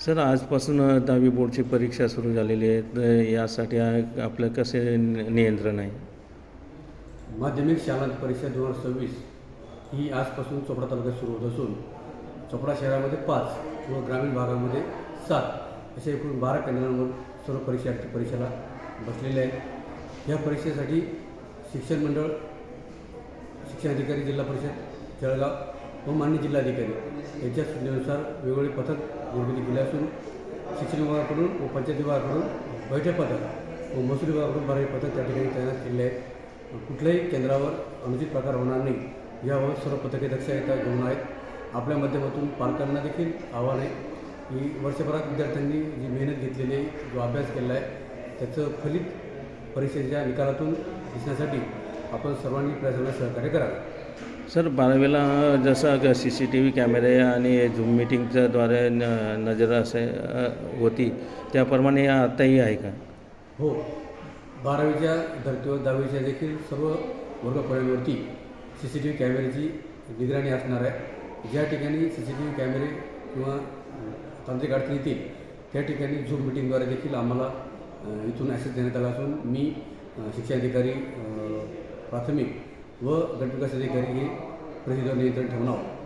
Sir, आजपासून 10वी बोर्डची परीक्षा सुरू झालेली आहे. तर यासाठी आपलं कसे नियंत्रण आहे? माध्यमिक शाळा परीक्षा 2026 ही आजपासून चोपडा तालुक्यात सुरू होत असून चोपडा शहरामध्ये 5 व ग्रामीण भागामध्ये 7 असे एकूण 12 केंद्रांवर सर्व परीक्षेला बसलेले आहेत. या परीक्षेसाठी शिक्षण मंडळ, शिक्षणाधिकारी, जिल्हा परिषद जळगाव व मान्य जिल्हाधिकारी यांच्या सूचनेनुसार वेगवेगळे पथक निर्मिती केले असून शिक्षण विभागाकडून व पंचायत विभागाकडून बैठे पथक व महसूल विभागाकडून 12 पथक त्या ठिकाणी तैनात केले आहेत. कुठल्याही केंद्रावर अनुचित प्रकार होणार नाही याबाबत सर्व पथके दक्षता घेऊन आहेत. आपल्या माध्यमातून पालकांना देखील आव्हान आहे की वर्षभरात विद्यार्थ्यांनी जी मेहनत घेतलेली आहे, जो अभ्यास केला आहे, त्याचं फलित परीक्षेच्या निकालातून दिसण्यासाठी आपण सर्वांनी प्रयत्नाला सहकार्य करावे. सर, 12वीला जसं CCTV कॅमेरे आणि झूम मीटिंगच्याद्वारे नजर असे होती, त्याप्रमाणे आताही आहे का? हो, 12वीच्या धर्तीवर 10वीच्या देखील सर्व वर्गखोल्यांवरती CCTV कॅमेऱ्याची निगराणी असणार आहे. ज्या ठिकाणी CCTV कॅमेरे किंवा तांत्रिक अडचणी येतील त्या ठिकाणी झूम मीटिंगद्वारे देखील आम्हाला इथून ॲक्सेस देण्यात आला असून मी शिक्षणाधिकारी प्राथमिक व गटविकास अधिकारी हे परिस्थितीवर नियंत्रण ठेवणार आहोत.